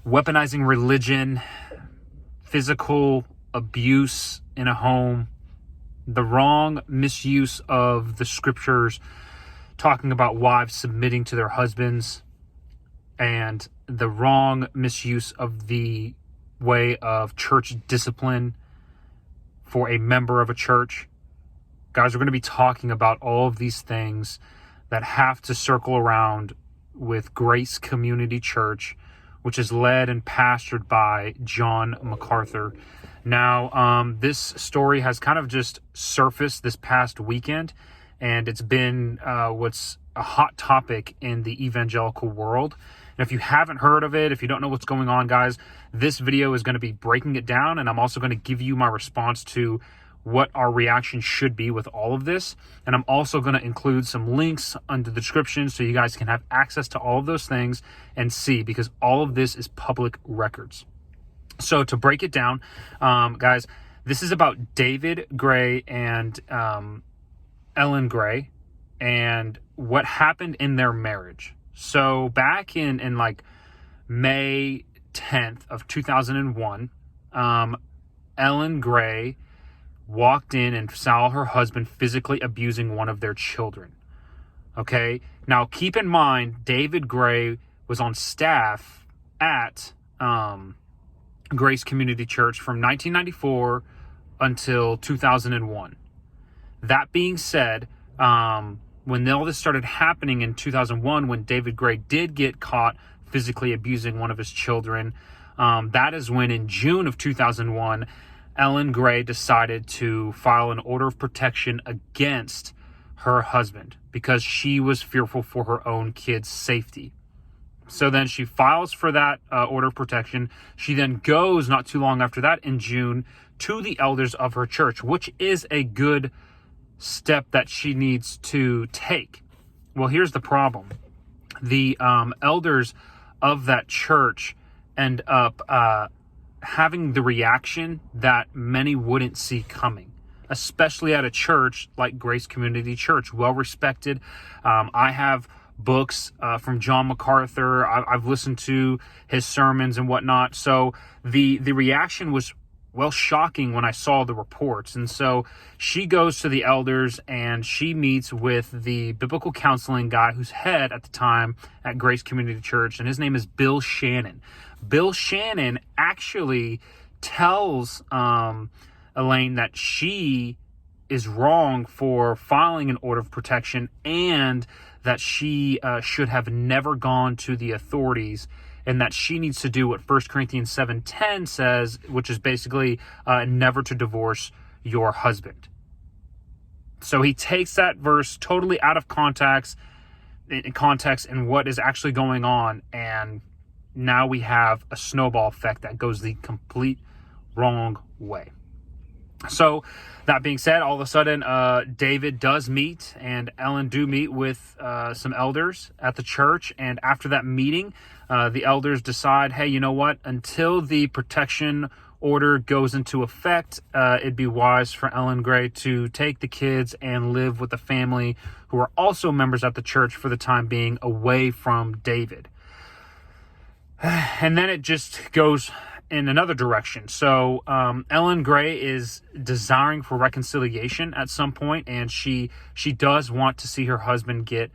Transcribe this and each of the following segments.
weaponizing religion, physical abuse in a home, the wrong misuse of the scriptures, talking about wives submitting to their husbands, and the wrong misuse of the way of church discipline for a member of a church. Guys, we're going to be talking about all of these things that have to circle around with Grace Community Church, which is led and pastored by John MacArthur. Now, this story has kind of just surfaced this past weekend, and it's been what's a hot topic in the evangelical world. And if you haven't heard of it, if you don't know what's going on, guys, this video is going to be breaking it down, and I'm also going to give you my response to what our reaction should be with all of this. And I'm also going to include some links under the description so you guys can have access to all of those things and see, because all of this is public records. So to break it down, guys, this is about David Gray and Ellen Gray and what happened in their marriage. So back in like May 10th of 2001, Ellen Gray walked in and saw her husband physically abusing one of their children. Okay, now keep in mind, David Gray was on staff at Grace Community Church from 1994 until 2001. That being said, when all this started happening in 2001, when David Gray did get caught physically abusing one of his children, that is when in June of 2001, Ellen Gray decided to file an order of protection against her husband because she was fearful for her own kids' safety. So then she files for that order of protection. She then goes not too long after that in June to the elders of her church, which is a good step that she needs to take. Well, here's the problem. The elders of that church end up having the reaction that many wouldn't see coming, especially at a church like Grace Community Church, well respected. I have books from John MacArthur. I've listened to his sermons and whatnot. So the reaction was, well, shocking when I saw the reports. And so she goes to the elders and she meets with the biblical counseling guy who's head at the time at Grace Community Church, and his name is Bill Shannon. Bill Shannon actually tells Elaine that she is wrong for filing an order of protection and that she should have never gone to the authorities, and that she needs to do what 1 Corinthians 7:10 says, which is basically never to divorce your husband. So he takes that verse totally out of context and what is actually going on, and now we have a snowball effect that goes the complete wrong way. So that being said, all of a sudden, David does meet and Ellen do meet with some elders at the church. And after that meeting, the elders decide, hey, you know what? Until the protection order goes into effect, it'd be wise for Ellen Gray to take the kids and live with the family who are also members at the church for the time being, away from David. And then it just goes in another direction. So Ellen Gray is desiring for reconciliation at some point, and she does want to see her husband get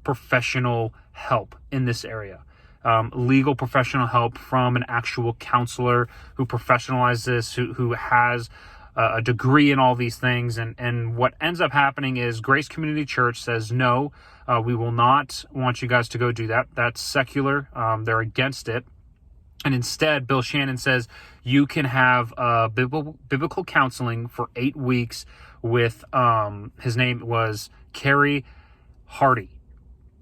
professional help in this area. Legal professional help from an actual counselor who professionalizes this, who has a degree in all these things. And what ends up happening is Grace Community Church says, no, we will not want you guys to go do that. That's secular. They're against it. And instead, Bill Shannon says you can have biblical counseling for 8 weeks with, his name was Kerry Hardy.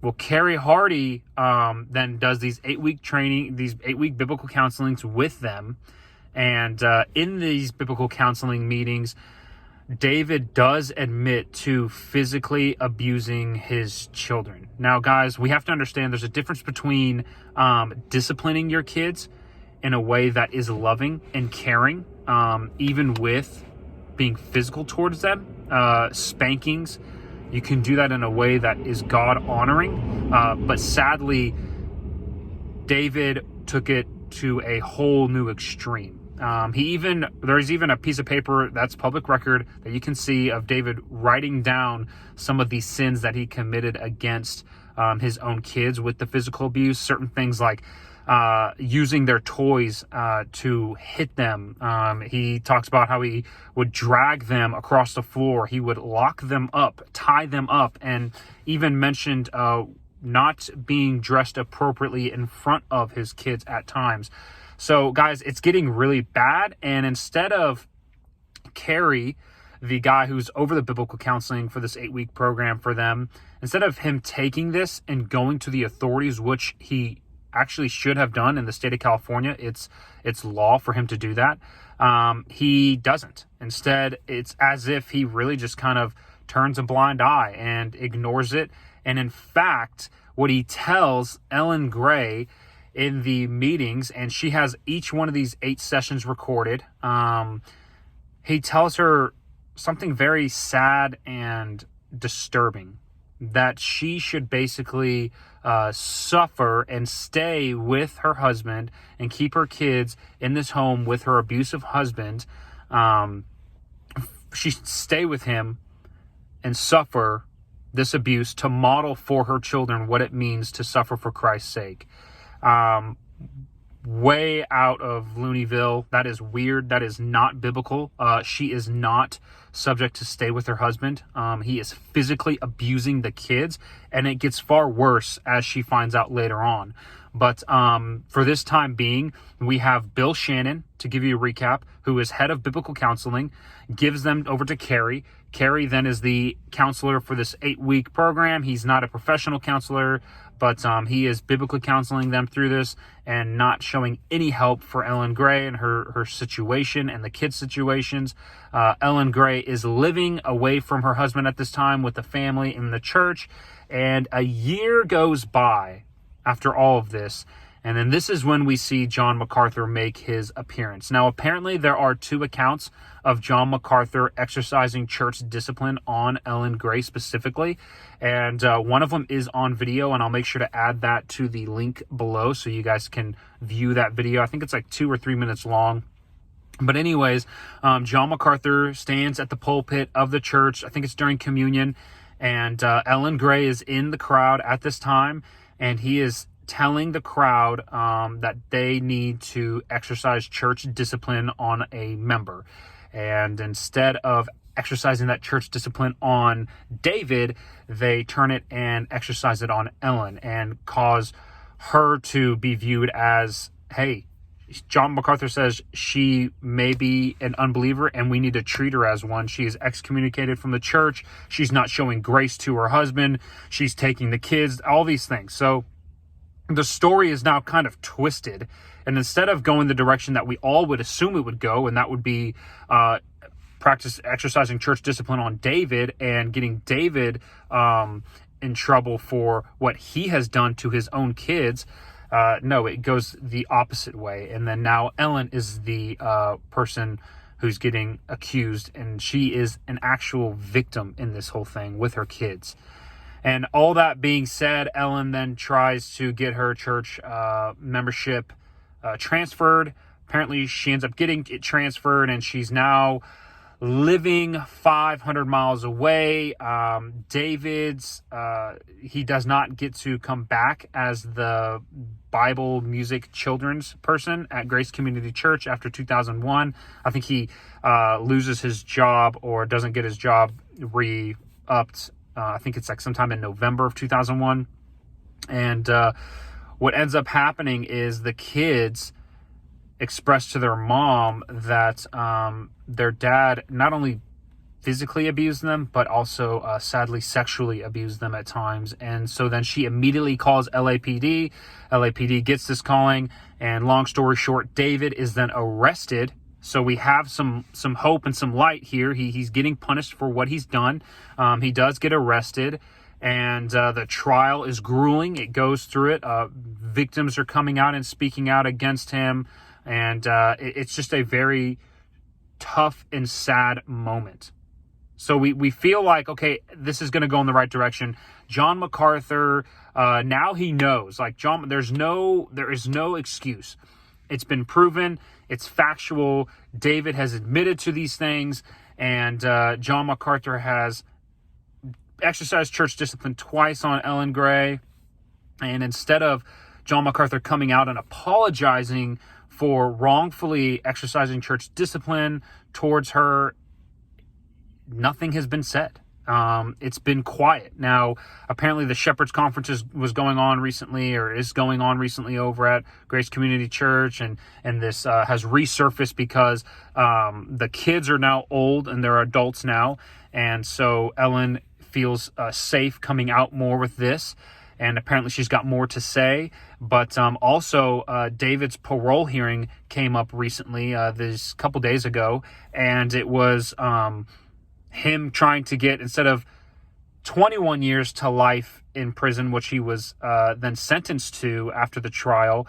Well, Kerry Hardy then does these 8-week training, these 8-week biblical counselings with them. And in these biblical counseling meetings, David does admit to physically abusing his children. Now, guys, we have to understand there's a difference between disciplining your kids in a way that is loving and caring, even with being physical towards them, spankings. You can do that in a way that is God-honoring. But sadly, David took it to a whole new extreme. There's even a piece of paper that's public record that you can see of David writing down some of these sins that he committed against his own kids with the physical abuse. Certain things like using their toys to hit them. He talks about how he would drag them across the floor. He would lock them up, tie them up, and even mentioned not being dressed appropriately in front of his kids at times. So, guys, it's getting really bad. And instead of Carrie, the guy who's over the biblical counseling for this 8-week program for them, instead of him taking this and going to the authorities, which he actually should have done in the state of California, it's law for him to do that, he doesn't. Instead, it's as if he really just kind of turns a blind eye and ignores it. And in fact, what he tells Ellen Gray in the meetings, and she has each one of these 8 sessions recorded, he tells her something very sad and disturbing, that she should basically suffer and stay with her husband and keep her kids in this home with her abusive husband. She should stay with him and suffer this abuse to model for her children what it means to suffer for Christ's sake. Way out of Looneyville. That is weird. That is not biblical. She is not subject to stay with her husband. He is physically abusing the kids, and it gets far worse as she finds out later on. But for this time being, we have Bill Shannon, to give you a recap, who is head of biblical counseling, gives them over to Carrie. Carrie then is the counselor for this 8-week program. He's not a professional counselor, but he is biblically counseling them through this and not showing any help for Ellen Gray and her situation and the kids' situations. Ellen Gray is living away from her husband at this time with the family in the church, and a year goes by after all of this. And then this is when we see John MacArthur make his appearance. Now, apparently there are 2 accounts of John MacArthur exercising church discipline on Ellen Gray specifically. And one of them is on video, and I'll make sure to add that to the link below so you guys can view that video. I think it's like 2 or 3 minutes long. But anyways, John MacArthur stands at the pulpit of the church. I think it's during communion. And Ellen Gray is in the crowd at this time, and he is telling the crowd that they need to exercise church discipline on a member. And instead of exercising that church discipline on David, they turn it and exercise it on Ellen and cause her to be viewed as, hey, John MacArthur says she may be an unbeliever and we need to treat her as one. She is excommunicated from the church. She's not showing grace to her husband. She's taking the kids, all these things. So the story is now kind of twisted, and instead of going the direction that we all would assume it would go, and that would be exercising church discipline on David and getting David in trouble for what he has done to his own kids, no, it goes the opposite way. And then now Ellen is the person who's getting accused, and she is an actual victim in this whole thing with her kids. And all that being said, Ellen then tries to get her church membership transferred. Apparently, she ends up getting it transferred, and she's now living 500 miles away. David's, he does not get to come back as the Bible music children's person at Grace Community Church after 2001. I think he loses his job or doesn't get his job re-upped. I think it's like sometime in November of 2001. And what ends up happening is the kids express to their mom that their dad not only physically abused them, but also sadly sexually abused them at times. And so then she immediately calls LAPD. LAPD gets this calling, and long story short, David is then arrested. So we have some hope and some light here. He's getting punished for what he's done. He does get arrested, and the trial is grueling. It goes through it. Victims are coming out and speaking out against him, and it's just a very tough and sad moment. So we feel like, okay, this is going to go in the right direction. John MacArthur, now he knows. Like there is no excuse. It's been proven. It's factual. David has admitted to these things, and John MacArthur has exercised church discipline twice on Ellen Gray. And instead of John MacArthur coming out and apologizing for wrongfully exercising church discipline towards her, nothing has been said. It's been quiet. Now, apparently the Shepherds Conference was going on recently, or is going on recently over at Grace Community Church, and this has resurfaced because the kids are now old and they're adults now, and so Ellen feels safe coming out more with this. And apparently she's got more to say. But also David's parole hearing came up recently, this couple days ago. And it was him trying to get, instead of 21 years to life in prison, which he was then sentenced to after the trial,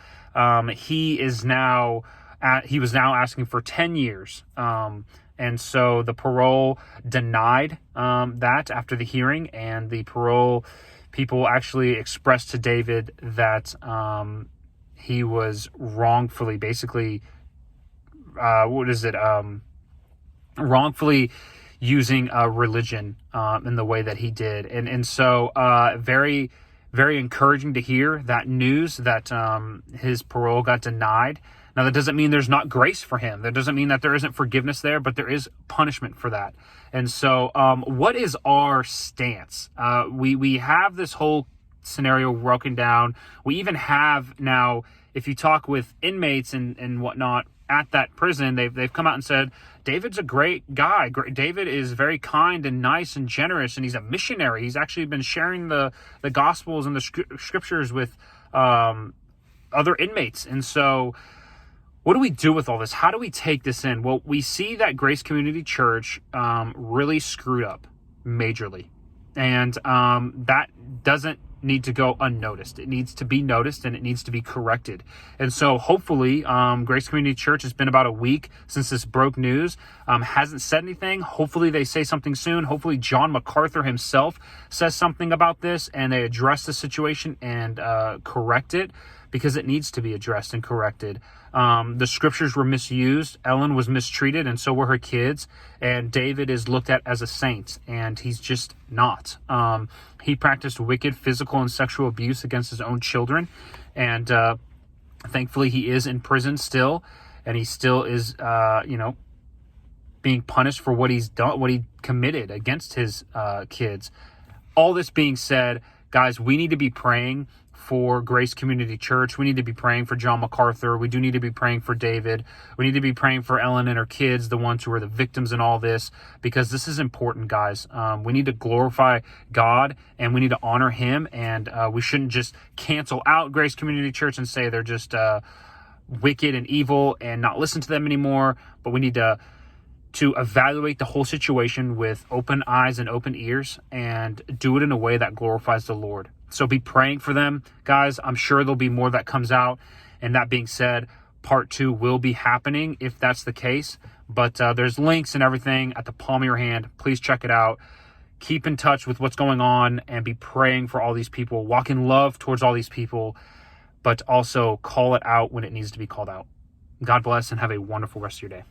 he was now asking for 10 years. And so the parole denied that after the hearing. And the parole people actually expressed to David that he was wrongfully, basically, wrongfully using religion in the way that he did. And so very, very encouraging to hear that news, that his parole got denied. Now, that doesn't mean there's not grace for him. That doesn't mean that there isn't forgiveness there, but there is punishment for that. And so what is our stance? We have this whole scenario broken down. We even have now, if you talk with inmates and whatnot at that prison, they've come out and said, David's a great guy. David is very kind and nice and generous, and he's a missionary. He's actually been sharing the Gospels and the scriptures with other inmates. And so what do we do with all this? How do we take this in? Well, we see that Grace Community Church really screwed up majorly. And that doesn't need to go unnoticed. It needs to be noticed, and it needs to be corrected. And so hopefully Grace Community Church, has been about a week since this broke news, hasn't said anything. Hopefully they say something soon. Hopefully John MacArthur himself says something about this, and they address the situation and correct it, because it needs to be addressed and corrected. The scriptures were misused. Ellen was mistreated, and so were her kids. And David is looked at as a saint, and he's just not. He practiced wicked physical and sexual abuse against his own children. And thankfully he is in prison still, and he still is, being punished for what he's done, what he committed against his kids. All this being said, guys, we need to be praying for Grace Community Church. We need to be praying for John MacArthur. We do need to be praying for David. We need to be praying for Ellen and her kids, the ones who are the victims in all this, because this is important, guys. We need to glorify God, and we need to honor him, and we shouldn't just cancel out Grace Community Church and say they're just wicked and evil and not listen to them anymore. But we need to evaluate the whole situation with open eyes and open ears, and do it in a way that glorifies the Lord. So be praying for them, guys. I'm sure there'll be more that comes out. And that being said, part 2 will be happening if that's the case. But there's links and everything at the palm of your hand. Please check it out. Keep in touch with what's going on, and be praying for all these people. Walk in love towards all these people, but also call it out when it needs to be called out. God bless, and have a wonderful rest of your day.